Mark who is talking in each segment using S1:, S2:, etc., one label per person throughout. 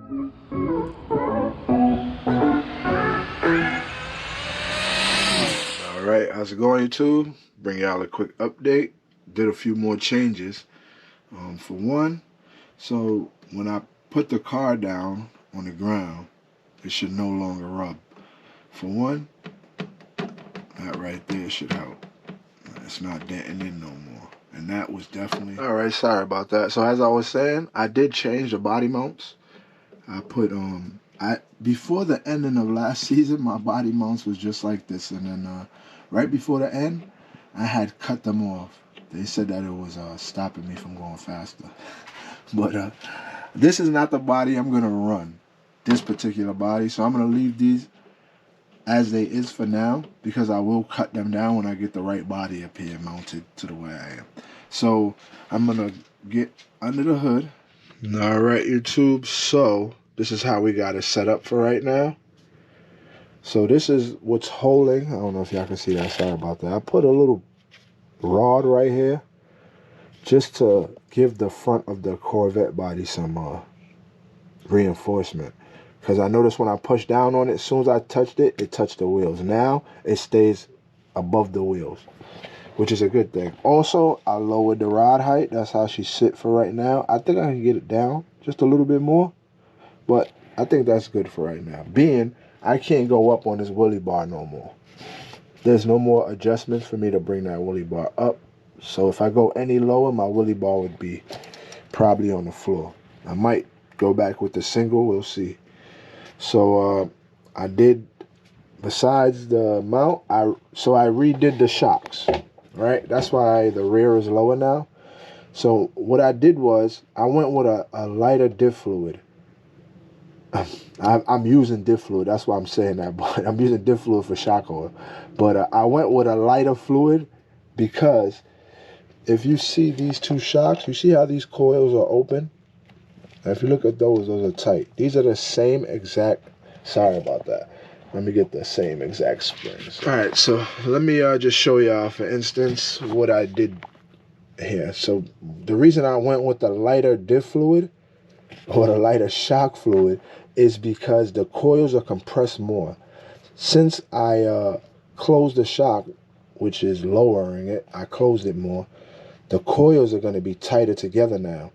S1: Alright, how's it going, YouTube? Bring y'all a quick update. Did a few more changes. For one, so when I put the car down on the ground, it should no longer rub. For one, that right there should help. It's not denting in no more. And that was definitely... Alright, sorry about that. So as I was saying, I did change the body mounts. I put, before the ending of last season, my body mounts was just like this. And then right before the end, I had cut them off. They said that it was stopping me from going faster. But this is not the body I'm going to run, this particular body. So I'm going to leave these as they is for now, because I will cut them down when I get the right body up here mounted to the way I am. So I'm going to get under the hood. Alright, YouTube, so this is how we got it set up for right now. So this is what's holding. I don't know if y'all can see that. Sorry about that. I put a little rod right here just to give the front of the Corvette body some reinforcement. Because I noticed when I pushed down on it, as soon as I touched it, it touched the wheels. Now it stays above the wheels, which is a good thing. Also, I lowered the rod height. That's how she sit for right now. I think I can get it down just a little bit more, but I think that's good for right now. Being I can't go up on this wheelie bar no more. There's no more adjustments for me to bring that wheelie bar up. So if I go any lower, my wheelie bar would be probably on the floor. I might go back with the single. We'll see. So I did, besides the mount, I redid the shocks. Right? That's why the rear is lower now. So what I did was I went with a lighter diff fluid. I'm using diff fluid. That's why I'm saying that. But I'm using diff fluid for shock oil. But I went with a lighter fluid because if you see these two shocks, you see how these coils are open? Now, if you look at those are tight. These are the same exact, sorry about that. Let me get the same exact springs. All right, so let me just show y'all, for instance, what I did here. So the reason I went with the lighter diff fluid or the lighter shock fluid is because the coils are compressed more. Since I closed the shock, which is lowering it, I closed it more, the coils are going to be tighter together now.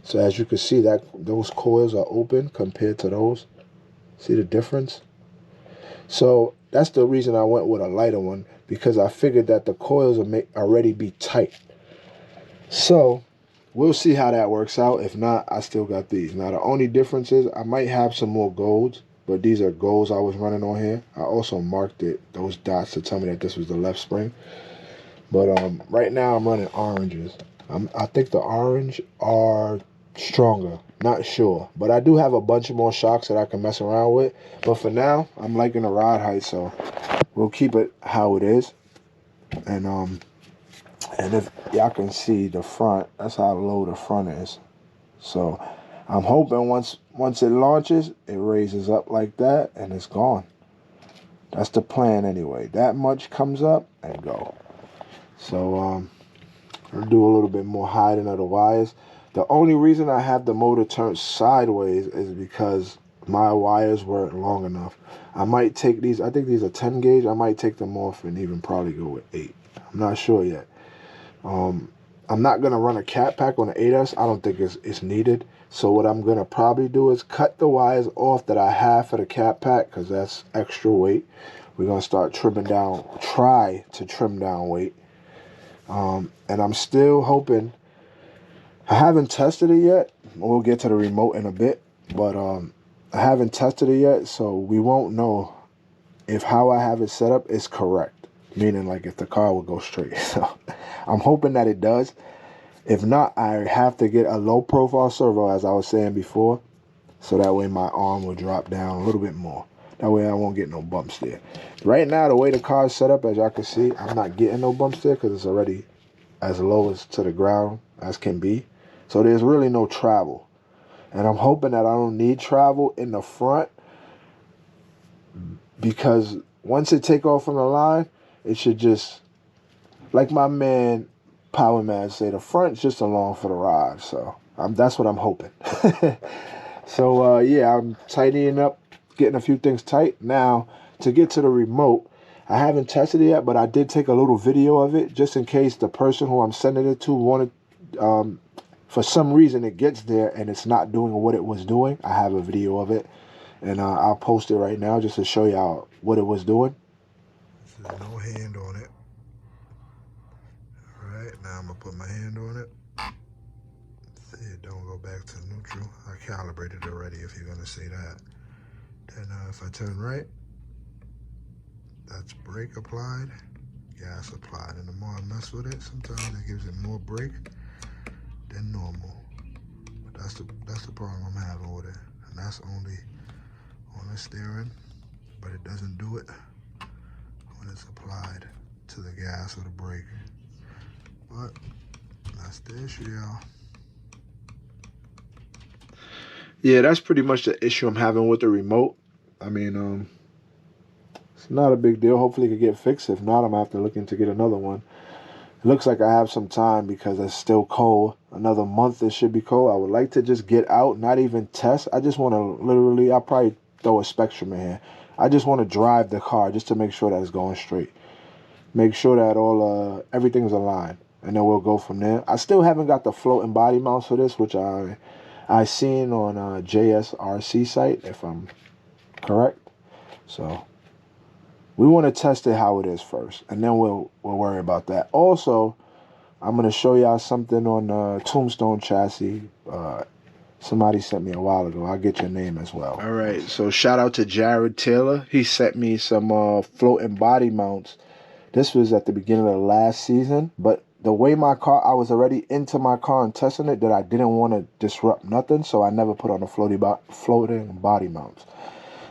S1: So as you can see, that those coils are open compared to those. See the difference? So that's the reason I went with a lighter one, because I figured that the coils will already be tight. So we'll see how that works out. If not, I still got these. Now the only difference is I might have some more golds, but these are golds I was running on here. I also marked those dots to tell me that this was the left spring. But right now I'm running oranges. I think the orange are stronger, not sure, but I do have a bunch of more shocks that I can mess around with. But for now, I'm liking the rod height, so we'll keep it how it is. And if y'all can see the front, that's how low the front is. So I'm hoping once it launches, it raises up like that and it's gone. That's the plan anyway. That much comes up and go. So I'll do a little bit more hiding of the wires. The only reason I have the motor turned sideways is because my wires weren't long enough. I might take these, I think these are 10 gauge. I might take them off and even probably go with 8. I'm not sure yet. I'm not going to run a cat pack on the 8S. I don't think it's needed. So what I'm going to probably do is cut the wires off that I have for the cat pack, because that's extra weight. We're going to start trimming down, try to trim down weight. And I'm still hoping, I haven't tested it yet. We'll get to the remote in a bit, but I haven't tested it yet, so we won't know if how I have it set up is correct, meaning like if the car will go straight. So I'm hoping that it does. If not, I have to get a low profile servo, as I was saying before, so that way my arm will drop down a little bit more. That way I won't get no bumps there. Right now, the way the car is set up, as y'all can see, I'm not getting no bumps there because it's already as low as to the ground as can be. So there's really no travel. And I'm hoping that I don't need travel in the front, because once it take off from the line, it should just, like my man Power Man say, the front's just along for the ride. So that's what I'm hoping. So yeah, I'm tightening up, getting a few things tight. Now, to get to the remote, I haven't tested it yet, but I did take a little video of it just in case the person who I'm sending it to wanted, for some reason it gets there and it's not doing what it was doing. I have a video of it, and I'll post it right now just to show y'all what it was doing. There's no hand on it. All right, now I'm gonna put my hand on it. See, it don't go back to neutral. I calibrated already, if you're gonna see that. Then if I turn right, that's brake applied, gas applied. And the more I mess with it, sometimes it gives it more brake than normal. But that's the problem I'm having with it. And that's only on the steering, but it doesn't do it when it's applied to the gas or the brake. But that's the issue, y'all. Yeah, that's pretty much the issue I'm having with the remote. I mean, it's not a big deal. Hopefully it can get fixed. If not, I'm going to have to look into get another one. It looks like I have some time because it's still cold. Another month it should be cold. I would like to just get out, not even test. I just want to literally, I'll probably throw a Spectrum in here. I just want to drive the car just to make sure that it's going straight. Make sure that all everything's aligned. And then we'll go from there. I still haven't got the floating body mounts for this, which I seen on JSRC site, if I'm correct. So we want to test it how it is first, and then we'll worry about that. Also, I'm going to show y'all something on Tombstone chassis. Somebody sent me a while ago. I'll get your name as well. All right, so shout out to Jared Taylor. He sent me some floating body mounts. This was at the beginning of the last season, but the way my car, I was already into my car and testing it that I didn't want to disrupt nothing, so I never put on the floating body mounts.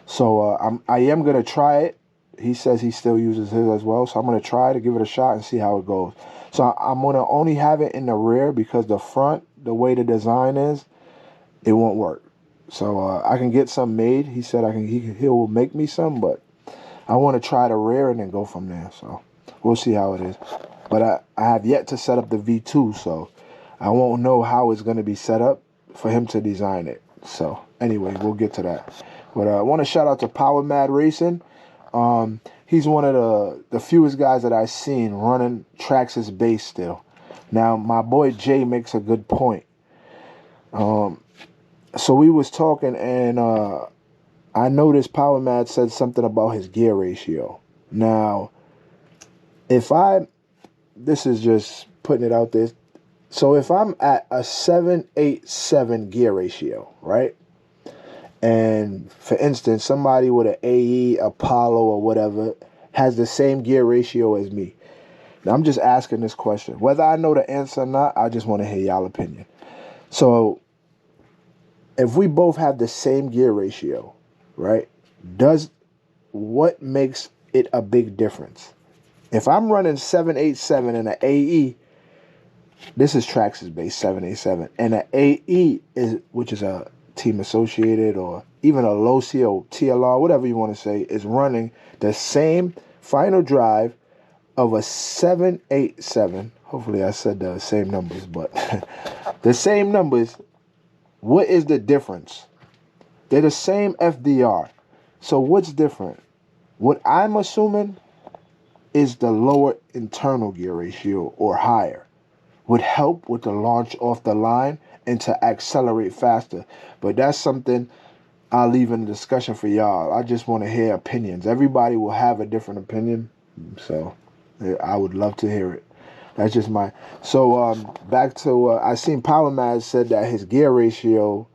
S1: So I am going to try it. He says he still uses his as well, so I'm going to try to give it a shot and see how it goes. So I'm going to only have it in the rear because the front, the way the design is, it won't work. So I can get some made. He said he will make me some, but I want to try the rear and then go from there. So we'll see how it is. But I have yet to set up the V2, so I won't know how it's going to be set up for him to design it. So anyway, we'll get to that. But I want to shout out to Power Mad Racing. He's one of the fewest guys that I've seen running Traxxas base still. Now, my boy Jay makes a good point. So we was talking, and I noticed Power Mad said something about his gear ratio. Now, this is just putting it out there. So if I'm at a 7-8-7 gear ratio, right? And for instance, somebody with an AE, Apollo, or whatever has the same gear ratio as me. Now, I'm just asking this question. Whether I know the answer or not, I just want to hear y'all opinion. So if we both have the same gear ratio, right, what makes it a big difference? If I'm running 787 and an AE, this is Traxxas base 787, and an AE which is a Team Associated or even a Locio TLR, whatever you want to say, is running the same final drive of a 787. Hopefully I said the same numbers, but the same numbers. What is the difference? They're the same FDR. So what's different? What I'm assuming is the lower internal gear ratio or higher would help with the launch off the line and to accelerate faster. But that's something I'll leave in the discussion for y'all. I just want to hear opinions. Everybody will have a different opinion, so I would love to hear it. That's just my... So back to... I seen Power Mad said that his gear ratio...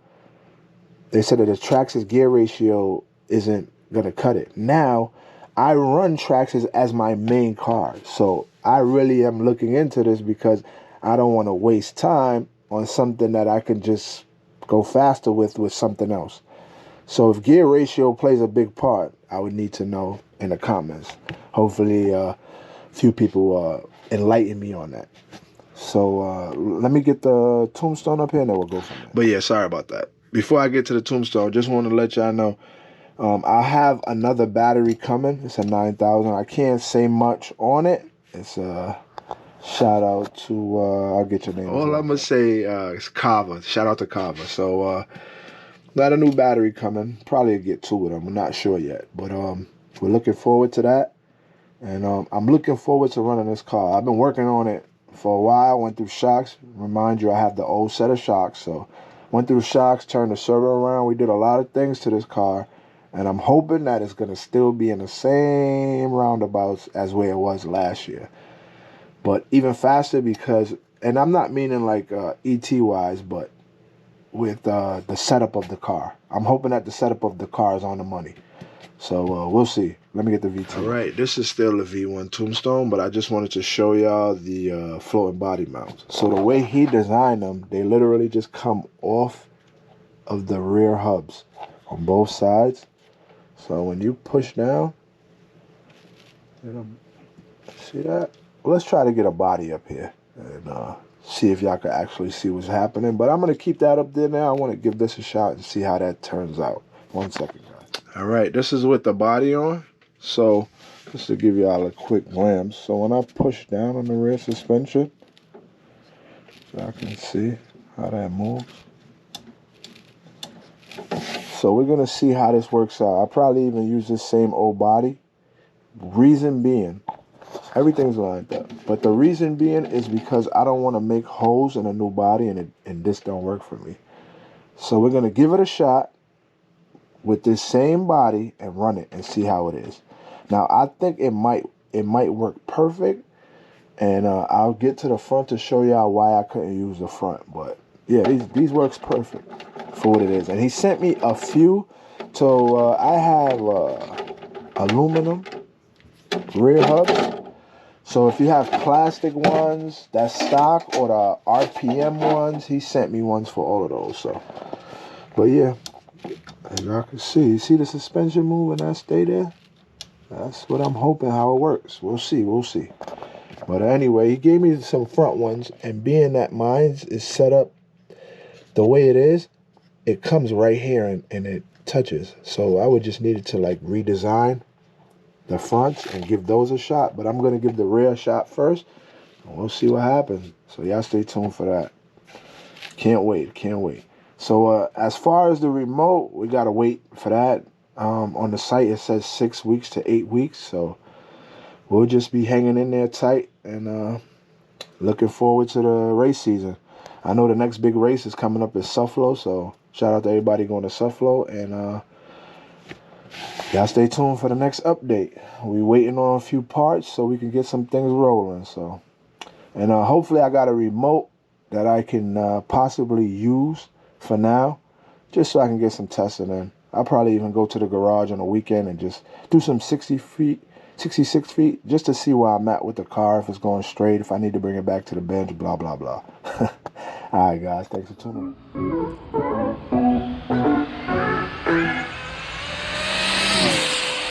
S1: They said that the Traxxas gear ratio isn't going to cut it. Now, I run Traxxas as my main car. So I really am looking into this because I don't want to waste time on something that I can just go faster with something else. So if gear ratio plays a big part, I would need to know in the comments. Hopefully a few people enlighten me on that. So let me get the tombstone up here and then we'll go from there. But yeah, sorry about that. Before I get to the tombstone, just want to let y'all know I have another battery coming. It's a 9000. I can't say much on it. It's a shout out to I'll get your name. All I'm gonna say is Kava. Shout out to Kava. So Got a new battery coming. Probably get 2 of them. I'm not sure yet. But we're looking forward to that. And I'm looking forward to running this car. I've been working on it for a while. Went through shocks. Remind you, I have the old set of shocks. So went through shocks, turned the servo around. We did a lot of things to this car. And I'm hoping that it's going to still be in the same roundabouts as where it was last year. But even faster because, and I'm not meaning like ET-wise, but with the setup of the car. I'm hoping that the setup of the car is on the money. So we'll see. Let me get the VT. All right, this is still the V1 Tombstone, but I just wanted to show y'all the floating body mounts. So the way he designed them, they literally just come off of the rear hubs on both sides. So when you push down, see that? Well, let's try to get a body up here and see if y'all can actually see what's happening. But I'm going to keep that up there now. I want to give this a shot and see how that turns out. 1 second, guys. All right, this is with the body on. So just to give y'all a quick glance. So when I push down on the rear suspension, y'all can see how that moves. So we're going to see how this works out. I'll probably even use this same old body. Reason being, everything's lined up. But the reason being is because I don't want to make holes in a new body and this don't work for me. So we're going to give it a shot with this same body and run it and see how it is. Now, I think it might work perfect. And I'll get to the front to show y'all why I couldn't use the front. But yeah, these works perfect for what it is. And he sent me a few. So I have aluminum rear hubs. So if you have plastic ones, that's stock, or the RPM ones, he sent me ones for all of those. So, but yeah, as y'all can see, you see the suspension move and that stay there? That's what I'm hoping how it works. We'll see. But anyway, he gave me some front ones, and being that mine is set up the way it is, it comes right here and it touches. So I would just need it to like redesign the fronts and give those a shot. But I'm going to give the rear a shot first, and we'll see what happens. So y'all stay tuned for that. Can't wait. So as far as the remote, we got to wait for that. On the site, it says 6 weeks to 8 weeks. So we'll just be hanging in there tight and looking forward to the race season. I know the next big race is coming up at Suffalo, so shout out to everybody going to Suffalo, and y'all stay tuned for the next update. We waiting on a few parts so we can get some things rolling. So, and hopefully I got a remote that I can possibly use for now, just so I can get some testing in. I'll probably even go to the garage on a weekend and just do some 66 feet, just to see where I'm at with the car, if it's going straight, if I need to bring it back to the bench, blah, blah, blah. All right, guys, thanks for tuning in.